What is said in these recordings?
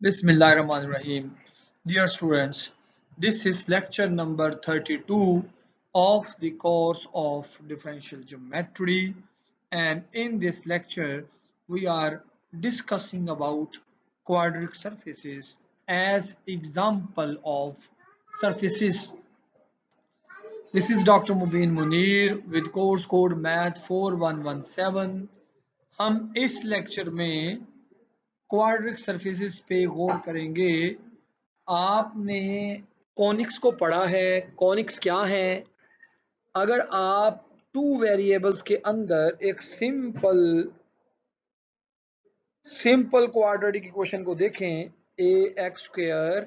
Bismillahirrahmanirrahim. Dear students, this is lecture number 32 of the course of differential geometry, and in this lecture we are discussing about quadratic surfaces as example of surfaces. This is Dr. Mubin Munir with course code Math 4117. हम इस lecture में quadric surfaces पे गौर करेंगे। आपने conics को पढ़ा है। Conics क्या है? अगर आप टू वेरिएबल्स के अंदर एक सिंपल क्वाड्रेटिक इक्वेशन को देखें, a x square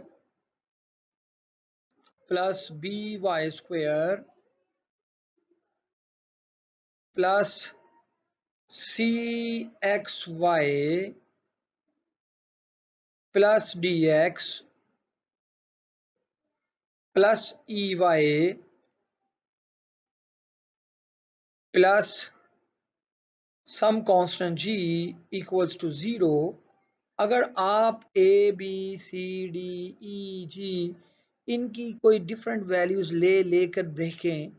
plus b y square plus c x y plus d x plus e y plus some constant g equals to 0। अगर आप ए बी सी डी ई जी इनकी कोई different values लेकर देखें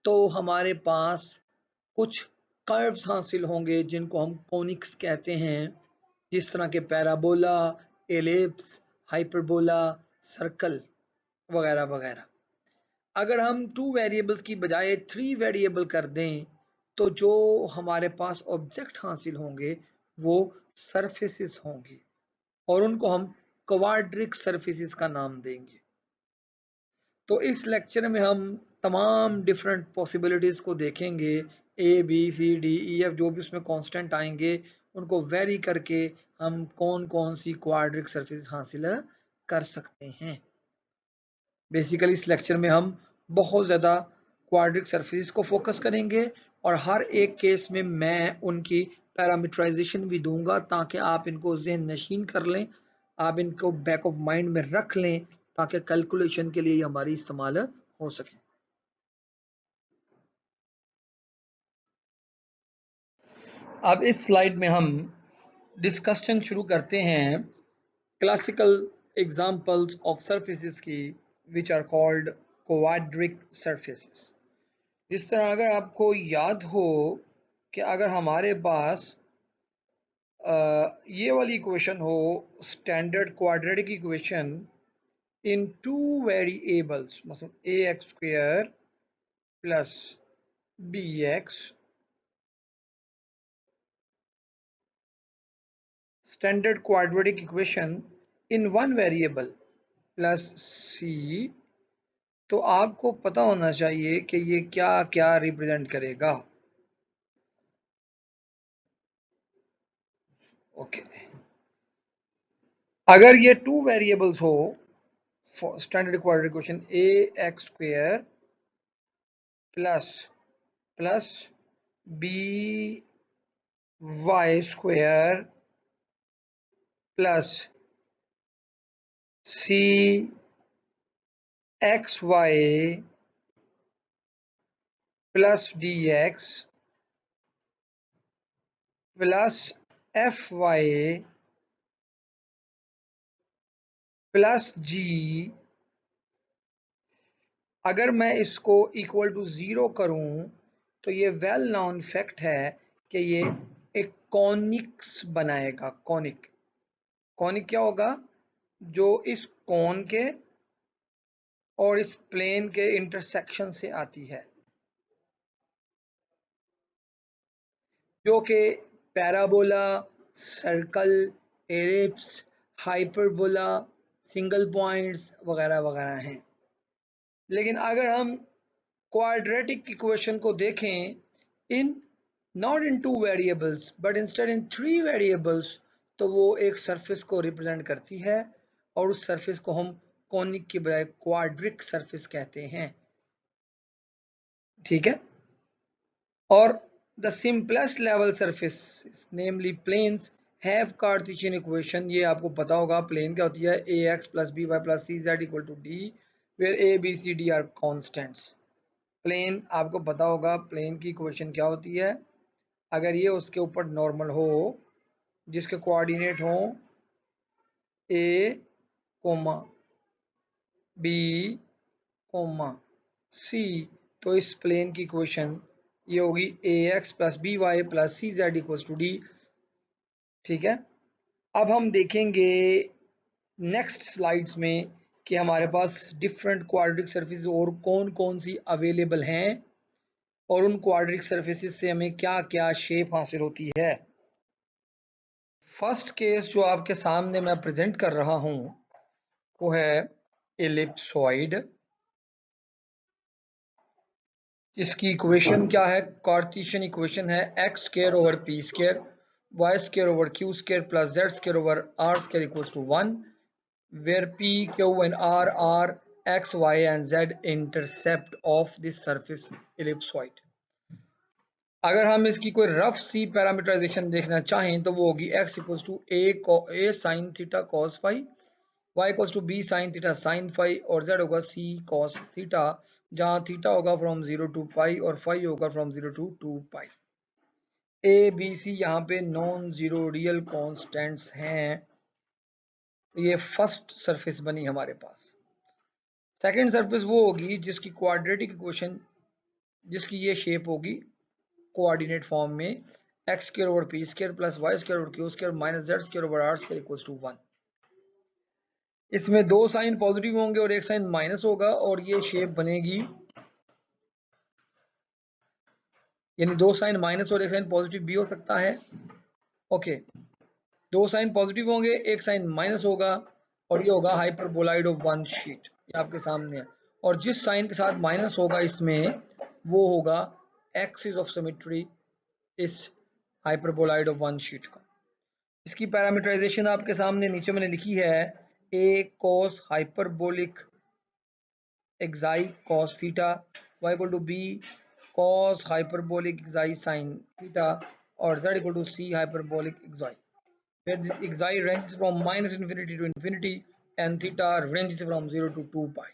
तो हमारे पास कुछ कर्व्स हासिल होंगे जिनको हम कोनिक्स कहते हैं, जिस तरह के पैराबोला, एलिप्स, हाइपरबोला, सर्कल वगैरह वगैरह। अगर हम टू वेरिएबल्स की बजाय थ्री वेरिएबल कर दें तो जो हमारे पास ऑब्जेक्ट हासिल होंगे वो सरफेसेस होंगी और उनको हम क्वाड्रिक सरफेसेस का नाम देंगे। तो इस लेक्चर में हम तमाम डिफरेंट पॉसिबिलिटीज को देखेंगे। A B C D E F जो भी उसमें कांस्टेंट आएंगे उनको वेरी करके हम कौन कौन सी क्वाड्रिक सरफेस हासिल कर सकते हैं। बेसिकली इस लेक्चर में हम बहुत ज़्यादा क्वाड्रिक सरफेस को फोकस करेंगे और हर एक केस में मैं उनकी पैरामीटराइजेशन भी दूंगा ताकि आप इनको ज़हन नशीन कर लें, आप इनको बैक ऑफ माइंड में रख लें ताकि कैलकुलेशन के लिए हमारी इस्तेमाल हो सके। अब इस स्लाइड में हम डिस्कशन शुरू करते हैं क्लासिकल एग्जांपल्स ऑफ सरफेसेस की which are called quadric surfaces. इस तरह अगर आपको याद हो कि अगर हमारे पास ये वाली इक्वेशन हो, standard quadratic equation in two variables, मतलब a x square plus b x, standard quadratic equation in one variable plus c, तो आपको पता होना चाहिए कि ये क्या क्या रिप्रेजेंट करेगा। ओके, अगर ये टू वेरिएबल्स हो, standard quadratic equation a x square plus b y square plus c x y plus d x plus f y plus g. अगर मैं इसको इक्वल टू 0 करूं तो ये वेल नोन फैक्ट है कि ये एक कॉनिक्स बनाएगा। कॉनिक क्या होगा? जो इस कॉन के और इस प्लेन के इंटरसेक्शन से आती है, जो कि parabola, circle, ellipse, hyperbola, single points वगैरह वगैरह हैं। लेकिन अगर हम क्वाड्रेटिक इक्वेशन को देखें in not in two variables but instead in three variables, तो वो एक सरफेस को रिप्रेजेंट करती है और उस सरफेस को हम कॉनिक के बजाय क्वाड्रिक सरफेस कहते हैं। ठीक है? और the simplest level surface namely planes have cartesian equation. ये आपको पता होगा प्लेन क्या होती है, a x plus b y plus c z equal to d, where a B C d are constants. Plane आपको पता होगा प्लेन की इक्वेशन क्या होती है। अगर ये उसके ऊपर नॉर्मल हो जिसके कोऑर्डिनेट हो a comma b comma c, तो इस प्लेन की इक्वेशन ये होगी a x plus b y plus c z equals to d. ठीक है, अब हम देखेंगे नेक्स्ट स्लाइड्स में कि हमारे पास डिफरेंट क्वाड्रेटिक सर्फेस और कौन कौन सी अवेलेबल हैं और उन क्वाड्रेटिक सर्फेसेस से हमें क्या क्या शेप हासिल होती है। फर्स्ट केस जो आपके सामने मैं प्रेजेंट कर रहा हूं वो है एलिप्सॉइड, जिसकी इक्वेशन क्या है, कार्टेशियन इक्वेशन है x square over p square y square over q square plus z square over r square equals to 1, where p, q and r are x, y and z intercept of the surface ellipsoid। अगर हम इसकी कोई rough सी parameterisation देखना चाहें तो वो होगी x equals to a sin theta cos phi, y equals to b sin theta sin phi और z होगा c cos थीटा, जहां थीटा होगा फ्रॉम 0 टू पाई और फाई होगा from 0 to 2 pi. a b c यहाँ पे non zero real constants हैं। ये फर्स्ट सरफेस बनी हमारे पास। सेकेंड सरफेस वो होगी जिसकी क्वाड्रेटिक इक्वेशन, जिसकी ये शेप होगी कोऑर्डिनेट फॉर्म में x square over p square plus y square over q square minus z square over r square equals to 1। इसमें दो साइन पॉजिटिव होंगे और एक साइन माइनस होगा और ये शेप बनेगी, यानी दो साइन माइनस और एक साइन पॉजिटिव भी हो सकता है। ओके, दो साइन पॉजिटिव होंगे एक साइन माइनस होगा और ये होगा हाइपरबोलाइड ऑफ वन शीट, ये आपके सामने है। और जिस साइन के साथ माइनस होगा इसमें वो होगा एक्सिस ऑफ सिमेट्री इस हाइपरबोलाइड ऑफ वन शीट का। इसकी पैरामीटराइजेशन आपके सामने नीचे मैंने लिखी है, a cos hyperbolic xi cos theta y equal to b cos hyperbolic xi sine theta और z equal to c hyperbolic xi, where this xi ranges from minus infinity to infinity and theta ranges from 0 to 2 pi।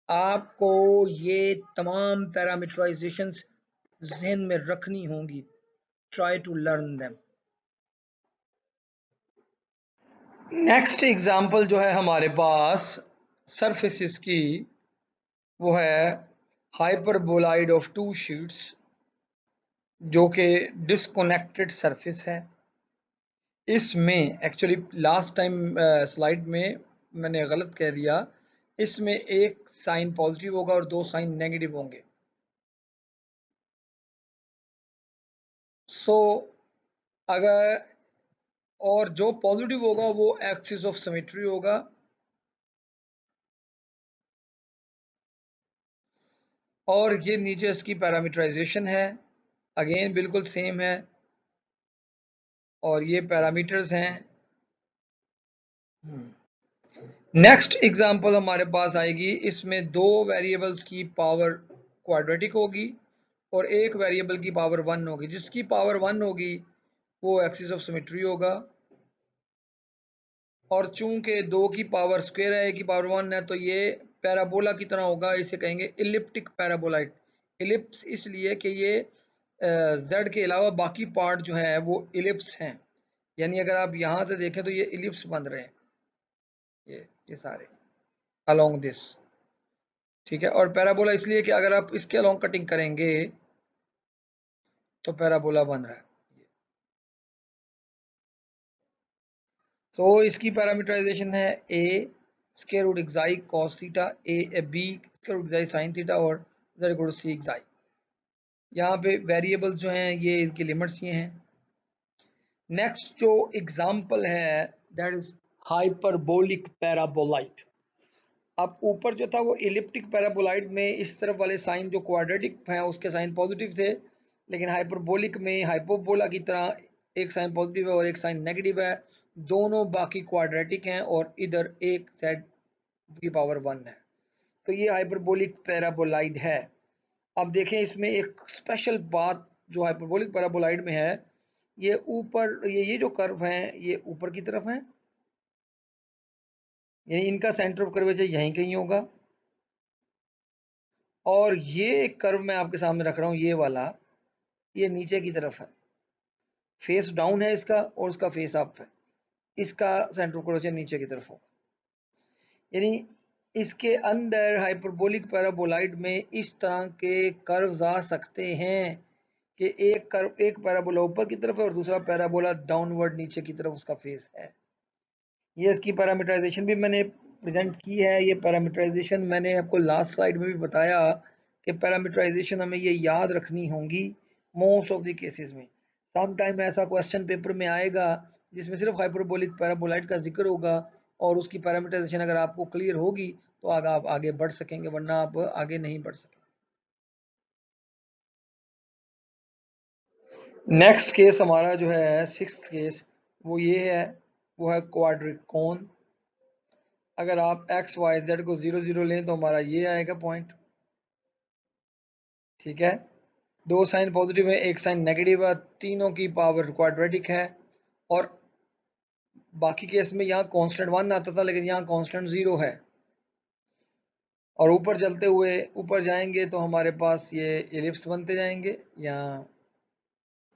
आपको ये तमाम पैरामीटराइजेशंस जहन में रखनी होंगी, try to learn them. Next example जो है हमारे पास सरफेसेस की वो है हाइपरबोलाइड ऑफ टू शीट्स, जो कि डिस्कनेक्टेड सरफेस है। इसमें एक्चुअली लास्ट टाइम स्लाइड में मैंने गलत कह दिया, इसमें एक साइन पॉजिटिव होगा और दो साइन नेगेटिव होंगे। सो अगर और जो पॉजिटिव होगा वो एक्सिस ऑफ सिमेट्री होगा और ये नीचे इसकी पैरामीटराइजेशन है, अगेन बिल्कुल सेम है और ये पैरामीटर्स हैं। नेक्स्ट एग्जांपल हमारे पास आएगी, इसमें दो वेरिएबल्स की पावर क्वाड्रेटिक होगी और एक वेरिएबल की पावर 1 होगी। जिसकी पावर 1 होगी वो एक्सिस ऑफ सिमेट्री होगा और चूंकि दो की पावर स्क्वायर है एक की पावर 1 है तो ये पैराबोला की तरह होगा, इसे कहेंगे इलिप्टिक पैराबोलाइड। इलिप्स इसलिए कि ये जेड के अलावा बाकी पार्ट जो है वो इलिप्स हैं, यानी अगर आप यहां से देखें तो ये इलिप्स बन रहे हैं, ये सारे अलोंग दिस। ठीक है, और पैराबोला इसलिए कि अगर आप इसके अलोंग कटिंग करेंगे तो पैराबोला बन रहा है। तो इसकी पैरामीटराइजेशन है a square root xi cos theta, a b square root xi sine theta और z equal to c xi. यहाँ पे वेरिएबल्स जो हैं ये इनकी लिमिट्स ये हैं। नेक्स्ट जो एग्जांपल है दैट इज हाइपरबोलिक पैराबोलाइड। अब ऊपर जो था वो इलिप्टिक पैराबोलाइड में इस तरफ वाले साइन जो क्वाड्रेटिक हैं उसके साइन पॉजिटिव थे, लेकिन हाइपरबोलिक में हाइपोबोला की तरह एक साइन पॉजिटिव है और एक साइन नेगेटिव है, दोनों बाकी क्वाड्रेटिक हैं और इधर एक z की पावर 1 है। तो ये हाइपरबोलिक पैराबोलाइड है। अब देखें इसमें एक स्पेशल बात जो हाइपरबोलिक पैराबोलाइड में है, ये ऊपर ये जो कर्व हैं ये ऊपर की तरफ हैं, यानी इनका सेंटर ऑफ कर्वेचर यहीं कहीं होगा। और ये कर्व मैं आपके सामने रख रहा हूं, ये वाला, ये नीचे की तरफ है, फेस डाउन है इसका और उसका फेस अप है। इसका सेंटर ऑफ कर्वेचर नीचे की तरफ होगा। यानी इसके अंदर हाइपरबोलिक पैराबोलाइड में इस तरह के कर्व्स आ सकते हैं कि एक पैराबोला ऊपर की तरफ है और दूसरा पैराबोला डाउनवर्ड नीचे की तरफ उसका फेस है। ये इसकी पैरामीटराइजेशन भी मैंने प्रेजेंट की है। ये पैरामीटराइजेशन मैंने आपको लास्ट स्लाइड में भी बताया कि पैरामीटराइजेशन हमें ये याद रखनी होंगी मोस्ट ऑफ द केसेस में। सम टाइम ऐसा क्वेश्चन पेपर में आएगा जिसमें सिर्फ हाइपरबोलिक पैराबोलाइड का जिक्र होगा और उसकी पैरामीटराइजेशन अगर आपको क्लियर होगी तो आप आगे बढ़ सकेंगे, वरना आप आगे नहीं बढ़ सकेंगे। नेक्स्ट केस हमारा जो है सिक्स्थ केस वो ये है, वो है क्वाड्रिक कोन। अगर आप एक्स वाई जेड को 0 0 लें तो हमारा ये आएगा पॉइंट, ठीक है। दो साइन पॉजिटिव है, एक साइन नेगेटिव है, तीनों की पावर क्वाड्रेटिक है। और बाकी केस में यहाँ कांस्टेंट 1 आता था लेकिन यहाँ कांस्टेंट 0 है। और ऊपर चलते हुए ऊपर जाएंगे तो हमारे पास ये एलिप्स बनते जाएंगे, यहाँ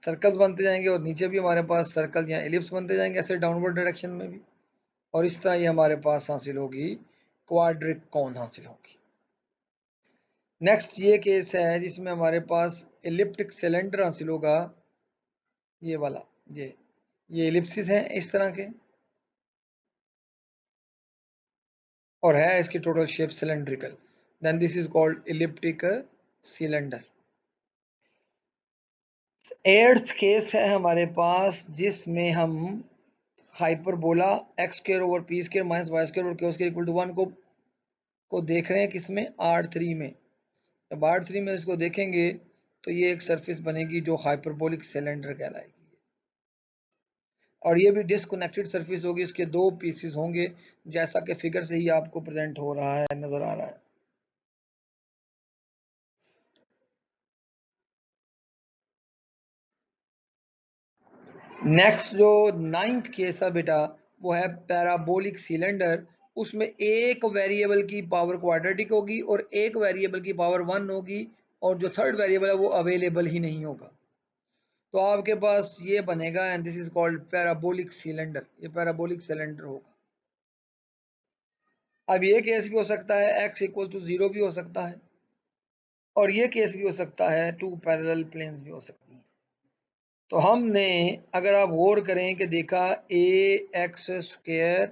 सर्कल्स बनते जाएंगे और नीचे भी हमारे पास सर्कल या एलिप्स बनते जाएंगे ऐसे डाउनवर्ड डायरेक्शन में भी। और इस तरह ये हमारे पास हासिल होगी क्वाड्रिक कोन हासिल होगी। नेक्स्ट ये केस है जिसमें हमारे पास एलिप्टिक सिलेंडर हासिल होगा, ये वाला, ये एलिप्सिस है इस तरह के और है इसकी total shape cylindrical, then this is called elliptic cylinder. Eighth case है हमारे पास जिसमें हम hyperbola x square over p square minus y square और क्यू स्क्वायर इक्वल टू 1 को देख रहे हैं किसमें, R3 में। जब R3 में इसको देखेंगे तो ये एक सरफेस बनेगी जो हाइपरबोलिक सिलेंडर कहलाएगी और ये भी डिस्कनेक्टेड सरफेस होगी, इसके दो पीसेस होंगे जैसा कि फिगर से ही आपको प्रेजेंट हो रहा है, नजर आ रहा है। नेक्स्ट जो नाइन्थ केस है बेटा वो है पैराबोलिक सिलेंडर। उसमें एक वेरिएबल की पावर क्वाड्रेटिक होगी और एक वेरिएबल की पावर 1 होगी और जो थर्ड वेरिएबल है वो अवेलेबल ही नहीं होगा। तो आपके पास ये बनेगा and this is called parabolic cylinder, ये पैराबोलिक सिलेंडर होगा। अब ये केस भी हो सकता है x इक्वल टू 0 भी हो सकता है और ये केस भी हो सकता है टू पैरेलल प्लेन्स भी हो सकती हैं। तो हमने अगर आप गौर करें कि देखा ax square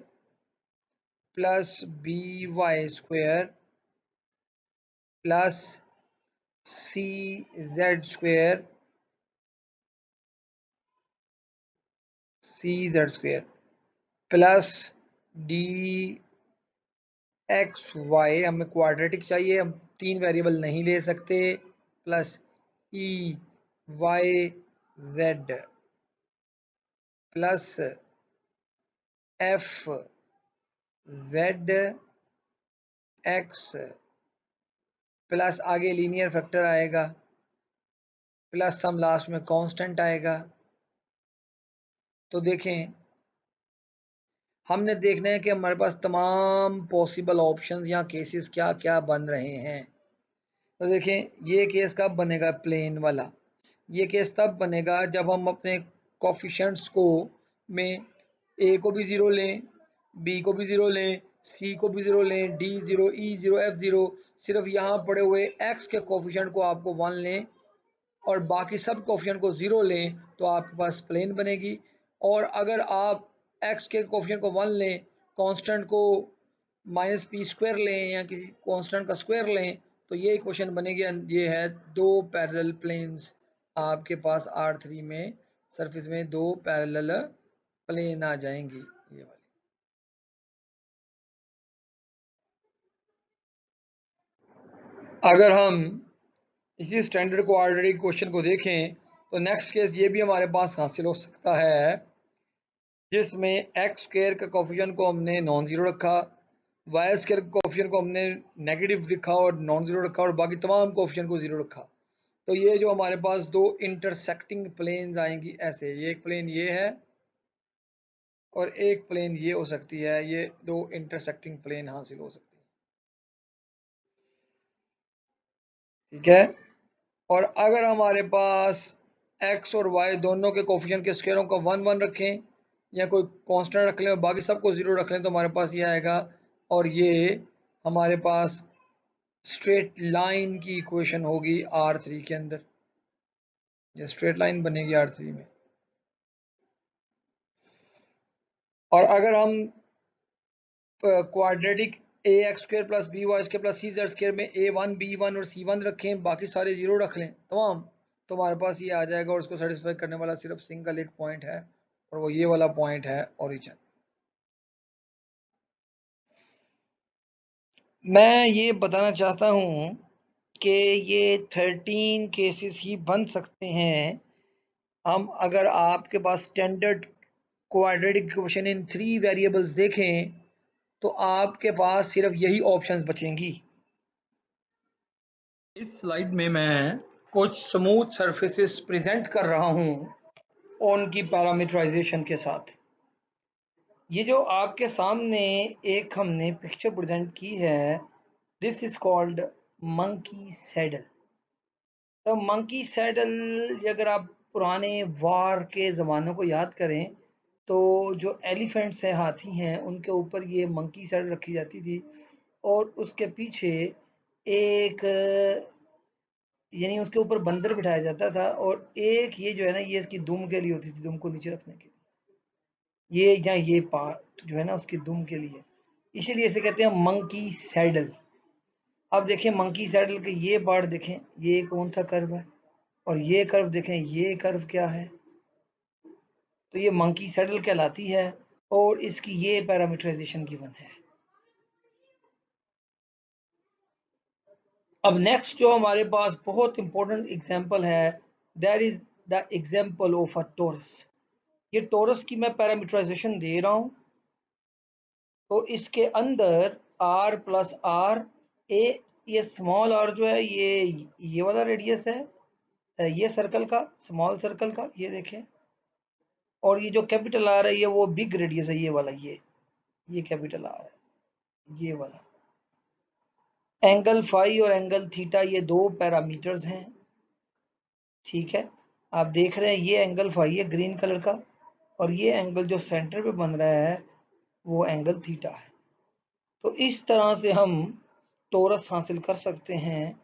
plus by square plus cz square plus dy हमें क्वाड्रेटिक चाहिए, हम तीन वेरिएबल नहीं ले सकते, plus EYZ plus FZX plus आगे लीनियर फैक्टर आएगा प्लस सम लास्ट में कांस्टेंट आएगा। तो देखें हमने देखना है कि हमारे पास तमाम पॉसिबल ऑप्शंस या केसेस क्या क्या बन रहे हैं। तो देखें ये केस कब बनेगा, प्लेन वाला। ये केस तब बनेगा जब हम अपने कोफिशिएंट्स को में a को भी 0 लें, b को भी 0 लें, c को भी 0 लें, d 0, e 0, f 0, सिर्फ यहाँ पड़े हुए x के कोफिशिएंट को आपको 1 लें और बाकी सब कोफिशिएंट को 0 लें तो आपके पास प्लेन बनेगी। और अगर आप x के कोफिशिएंट को 1 लें, कांस्टेंट को माइनस पी स्क्वायर लें या किसी कांस्टेंट का स्क्वायर लें तो ये इक्वेशन बनेगी। ये है दो पैरेलल प्लेन्स आपके पास R3 में सरफेस में दो पैरेलल प्लेन आ जाएंगी ये वाली। अगर हम इसी स्टैंडर्ड कोऑर्डिनेट क्वेश्चन को देखें तो नेक्स्ट केस ये भी हमारे पास हासिल हो सकता है जिसमें एक्स स्क्वायर का कोफिशिएंट को हमने नॉन जीरो रखा, वाई स्क्वायर कोफिशिएंट को हमने नेगेटिव लिखा और नॉन जीरो रखा और बाकी तमाम कोफिशिएंट को जीरो रखा। तो ये जो हमारे पास दो इंटरसेक्टिंग प्लेन्स आएंगी ऐसे, ये एक प्लेन ये है और एक प्लेन ये हो सकती है, ये दो इंटरसेक्टिंग प्लेन हासिल हो सकती है, ठीक है। और अगर हमारे पास x और y दोनों के कोफिशिएंट के स्क्वायरों का 1 1 रखें या कोई कांस्टेंट रख लें और बाकी सबको 0 रख लें तो हमारे पास ये आएगा, और ये हमारे पास स्ट्रेट लाइन की इक्वेशन होगी R3 के अंदर, ये स्ट्रेट लाइन बनेगी R3 में। और अगर हम क्वाड्रेटिक ax² + by² + cz² में a1 b1 और c1 रखें, बाकी सारे 0 रख लें तमाम, तो हमारे पास ये आ जाएगा। और उसको सेटिस्फाई करने वाला सिर्फ सिंगल एक पॉइंट है, और वो ये वाला पॉइंट है ओरिजिन। मैं ये बताना चाहता हूँ कि ये 13 केसेस ही बन सकते हैं हम अगर आपके पास standard quadratic equation in 3 variables देखें तो आपके पास सिर्फ यही ऑप्शंस बचेंगी। इस स्लाइड में मैं कुछ स्मूथ सरफेसेस प्रेजेंट कर रहा हूं उनकी पैरामीटराइजेशन के साथ। ये जो आपके सामने एक हमने पिक्चर प्रेजेंट की है, this is called monkey saddle. तो मंकी सैडल, अगर आप पुराने वार के ज़मानों को याद करें तो जो एलिफेंट्स हैं, हाथी हैं, उनके ऊपर ये मंकी सैडल रखी जाती थी और उसके पीछे एक यानी उसके ऊपर बंदर बिठाया जाता था, और एक ये जो है ना, ये इसकी दुम के लिए होती थी, दुम को नीचे रखने के लिए, ये या ये पार्ट जो है ना उसकी दुम के लिए, इसीलिए इसे कहते हैं मंकी सैडल। अब देखें मंकी सैडल के ये पार्ट देखें, ये कौन सा कर्व है, और ये कर्व देखें, ये कर्व क्या है, तो ये मंकी सैडल कहलाती है और इसकी ये पैरामीटराइजेशन गिवन है। अब नेक्स्ट जो हमारे पास बहुत इंपॉर्टेंट एग्जांपल है, that is the example of a torus. ये टोरस की मैं पैरामीटराइजेशन दे रहा हूं, तो इसके अंदर r प्लस आर ए, ये स्मॉल r जो है ये वाला रेडियस है, ये सर्कल का, स्मॉल सर्कल का, ये देखें, और ये जो कैपिटल R है ये वो बिग रेडियस है, ये वाला, ये कैपिटल R है, ये वाला। एंगल फाई और एंगल थीटा ये दो पैरामीटर्स हैं, ठीक है। आप देख रहे हैं ये एंगल फाई है ग्रीन कलर का, और ये एंगल जो सेंटर पे बन रहा है वो एंगल थीटा है। तो इस तरह से हम टोरस हासिल कर सकते हैं।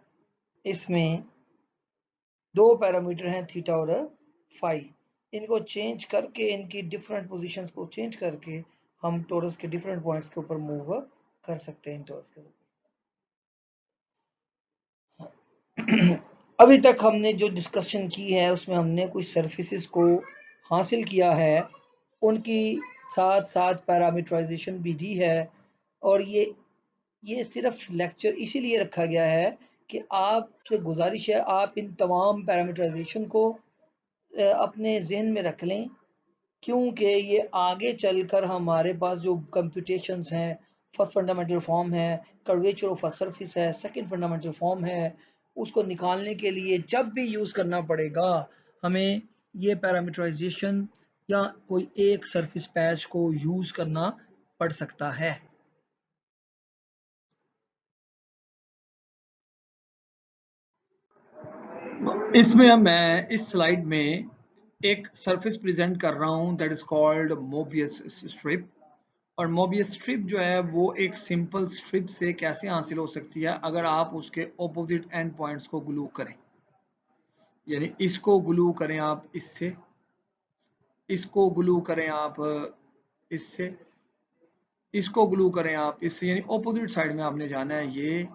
इसमें दो पैरामीटर हैं थीटा और फाई, इनको चेंज करके, इनकी डिफरेंट पोजीशंस को चेंज करके हम टोरस के डिफरेंट पॉइंट्स के ऊपर मूव कर सकते हैं टोरस के ऊपर। अभी तक हमने जो डिस्कशन की है उसमें हमने कुछ सरफेसेस को हासिल किया है, उनकी साथ साथ पैरामीटराइजेशन भी दी है। और ये सिर्फ लेक्चर इसीलिए रखा गया है कि आपसे गुजारिश है आप इन तमाम पैरामीटराइजेशन को अपने जहन में रख लें, क्योंकि ये आगे चलकर हमारे पास जो कंप्यूटेशंस हैं, फर्स्ट फंडामेंटल फॉर्म है, कर्वेचर ऑफ अ सरफेस है, सेकंड फंडामेंटल फॉर्म है, उसको निकालने के लिए जब भी यूज़ करना पड़ेगा हमें ये पैरामीटराइजेशन या कोई एक सरफेस पैच को यूज़ करना पड़ सकता है। इसमें मैं इस स्लाइड में एक सरफेस प्रेजेंट कर रहा हूं, that is called Mobius strip. और मोबियस स्ट्रिप जो है वो एक सिंपल स्ट्रिप से कैसे हासिल हो सकती है अगर आप उसके ऑपोजिट एंड पॉइंट्स को ग्लू करें, यानी इसको ग्लू करें आप इससे, इसको ग्लू करें आप इससे, इसको ग्लू करें आप इससे, यानी ऑपोजिट साइड में आपने जाना है, ये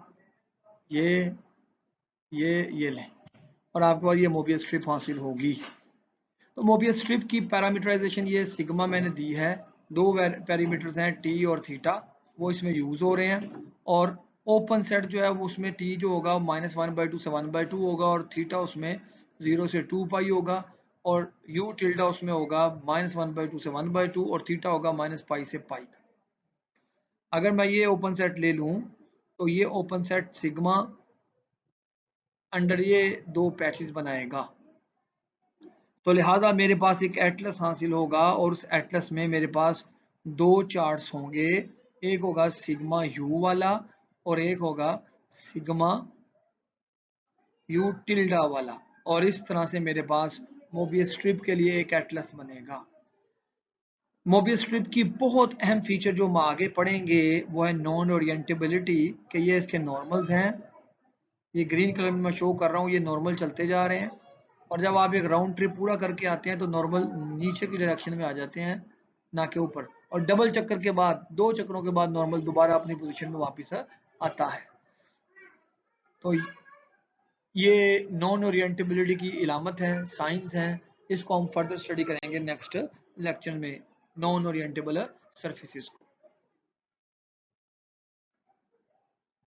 ये लें, और आपके पास ये मोबियस स्ट्रिप हासिल होगी। तो मोबियस स्ट्रिप की पैरामीटराइजेशन ये सिग्मा मैंने दी है, दो पैरामीटर्स हैं टी और थीटा, वो इसमें यूज हो रहे हैं। और ओपन सेट जो है वो उसमें टी जो होगा -1/2 से 1/2 होगा, और थीटा उसमें 0 से 2 पाई होगा, और यू टिल्डा उसमें होगा -1/2 से 1/2, और थीटा होगा -पाई से पाई। अगर मैं ये ओपन सेट ले लूं तो ये ओपन सेट सिग्मा अंडर ये दो पैचेस बनाएगा, तो लिहाजा मेरे पास एक एटलस हासिल होगा, और उस एटलस में मेरे पास दो चार्ट्स होंगे, एक होगा सिग्मा यू वाला और एक होगा सिग्मा यू टिल्डा वाला, और इस तरह से मेरे पास मोबियस स्ट्रिप के लिए एक एटलस बनेगा। मोबियस स्ट्रिप की बहुत अहम फीचर जो हम आगे पढ़ेंगे वो है नॉन ओरिएंटेबिलिटी, कि ये इसके नॉर्मल्स हैं, ये ग्रीन कलर में मैं शो कर रहा हूँ, ये नॉर्मल चलते जा रहे हैं, और जब आप एक राउंड ट्रिप पूरा करके आते हैं तो नॉर्मल नीचे की डायरेक्शन में आ जाते हैं, ना के ऊपर, और डबल चक्कर के बाद, 2 चक्करों के बाद नॉर्मल दोबारा अपनी पोजीशन में वापस आता है। तो ये नॉन ओरिएंटेबिलिटी की इलामत है, साइंस है, इसको हम फर्दर स्टडी करेंगे नेक्स्ट लेक्चर में, नॉन ओरिएंटेबल सरफेसेस को।